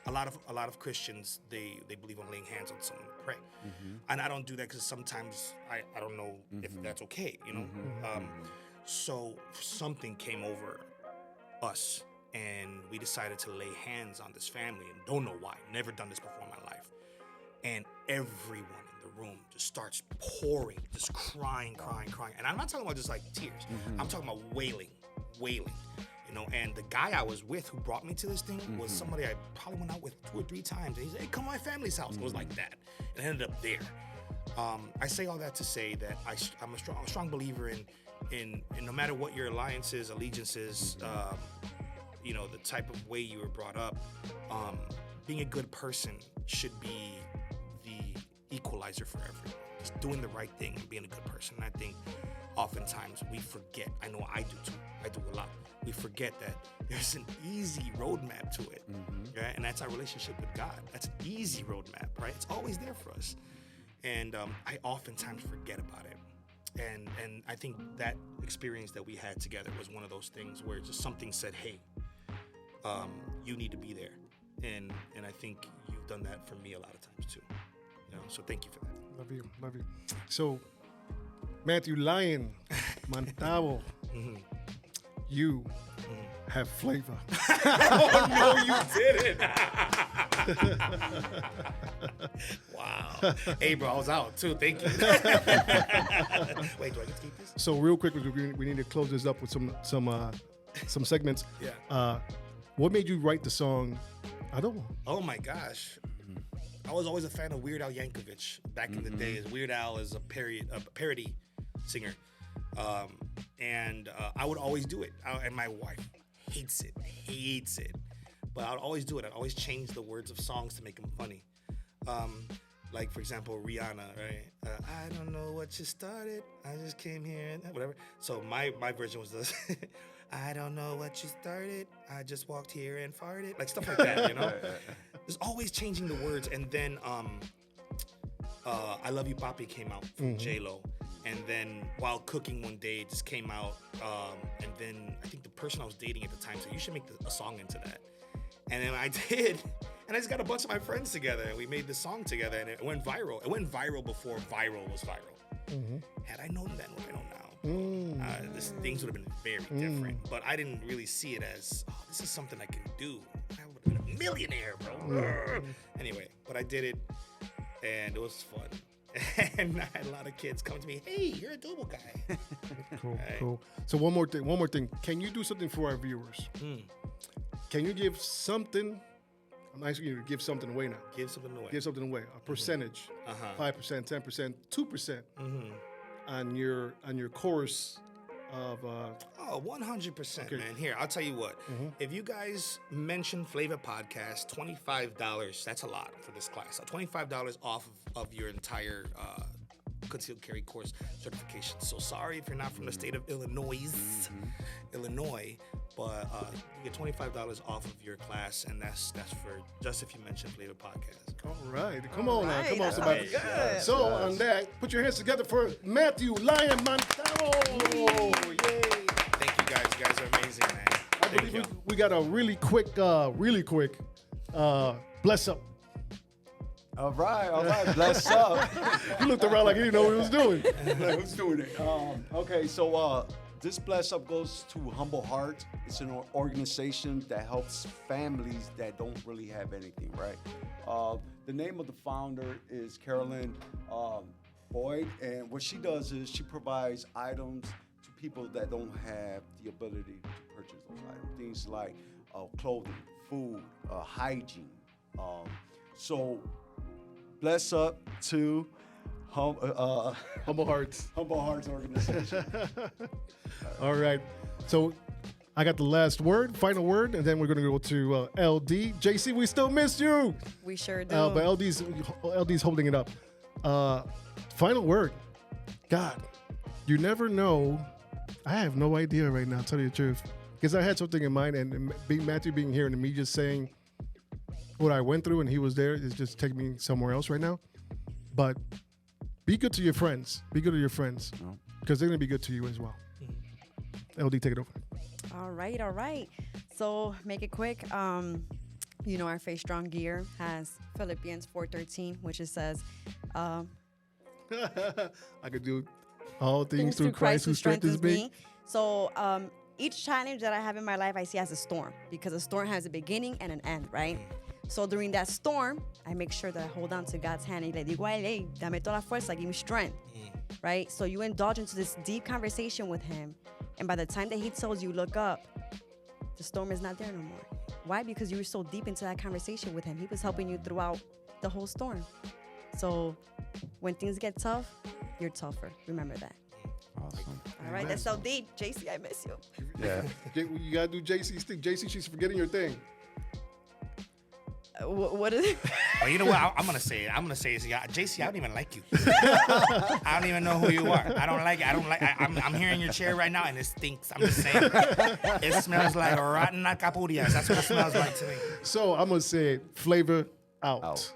A lot of Christians they believe on laying hands on someone to pray, and I don't do that because sometimes I don't know if that's okay. So something came over us, and we decided to lay hands on this family, and don't know why. Never done this before in my life. And everyone in the room just starts pouring, just crying. And I'm not talking about just like tears. I'm talking about wailing. You know, and the guy I was with who brought me to this thing was somebody I probably went out with 2 or 3 times. And he said, hey, come to my family's house. It was like that. And I ended up there. I say all that to say that I'm a strong believer in no matter what your alliances, allegiances, you know, the type of way you were brought up, being a good person should be the equalizer for everyone. Just doing the right thing and being a good person. And I think oftentimes we forget. I know I do too. I do a lot. We forget that there's an easy roadmap to it, right? And that's our relationship with God. That's an easy roadmap, right? It's always there for us. And I oftentimes forget about it. And I think that experience that we had together was one of those things where just something said, hey, you need to be there. And I think you've done that for me a lot of times too. You know, so thank you for that. Love you. So, Matthew, Lyon, Montalvo, you have flavor. Oh, no, you didn't. Wow. Hey, bro, I was out too. Thank you. Wait, do I get to keep this? So, real quick, we need to close this up with some segments. Yeah. What made you write the song? I don't know. Oh my gosh. I was always a fan of Weird Al Yankovic back in the days. Weird Al is a parody singer. And I would always do it. And my wife hates it. But I would always do it. I'd always change the words of songs to make them funny. Like, for example, Rihanna, right? I don't know what you started. I just came here and whatever. So my version was this. I don't know what you started. I just walked here and farted. Like stuff like that, you know? There's always changing the words. And then I Love You Papi came out from J-Lo. And then While Cooking one day, it just came out. And then I think the person I was dating at the time said, you should make a song into that. And then I did. And I just got a bunch of my friends together. And we made the song together. And it went viral. It went viral before viral was viral. Had I known then what I know now, things would have been very different. But I didn't really see it as, oh, this is something I can do. I would have been a millionaire, bro. Anyway, but I did it. And it was fun. And I had a lot of kids come to me, hey, you're a doable guy. Cool. So one more thing. Can you do something for our viewers? Can you give something? I'm asking you to give something away now. Give something away. A percentage. 5%, 10%, 2% on your course of 100%, okay. man. Here, I'll tell you what. If you guys mention Flava Podcast, $25, that's a lot for this class. So $25 off of your entire concealed carry course certification. So sorry if you're not from the state of Illinois, but you get $25 off of your class, and that's for just if you mention Flava Podcast. All right. Come on, somebody. Good. So on that, put your hands together for Matthew Lyon Montalvo. Yay. Thank you guys. You guys are amazing, man. Thank you. We got a really quick bless up. All right. Bless up. He looked around like he didn't know what he was doing. Like, who's doing it? Okay, so this bless up goes to Humble Heart. It's an organization that helps families that don't really have anything, right? The name of the founder is Carolyn Boyd, and what she does is she provides items to people that don't have the ability to purchase those items. Things like clothing, food, hygiene. So bless up to Humble Hearts. Humble Hearts organization. All right. So I got the last word, final word, and then we're going to go to LD. JC, we still miss you. We sure do. But LD's holding it up. Final word. God, you never know. I have no idea right now, to tell you the truth. Because I had something in mind, and Matthew being here and me just saying what I went through and he was there is just taking me somewhere else right now. But be good to your friends. Be good to your friends. Because they're going to be good to you as well. LD, take it over. All right. So make it quick. Our Face Strong gear has Philippians 4:13, which it says, I could do all things through Christ who strengthens me. So each challenge that I have in my life, I see as a storm, because a storm has a beginning and an end, right? So during that storm, I make sure that I hold on to God's hand and le digo a él, hey, dame toda la fuerza, give me strength, right? So you indulge into this deep conversation with him, and by the time that he tells you, look up, the storm is not there no more. Why? Because you were so deep into that conversation with him. He was helping you throughout the whole storm. So when things get tough, you're tougher. Remember that. Awesome. All right, that's so deep. JC, I miss you. Yeah. You gotta do JC's thing. JC, she's forgetting your thing. What is it? Well, you know what? I'm gonna say it. Yeah, JC, I don't even like you. I don't even know who you are. I don't like it. I'm here in your chair right now, and it stinks. I'm just saying. It smells like rotten acapullas. That's what it smells like to me. So I'm gonna say Flava out. Out.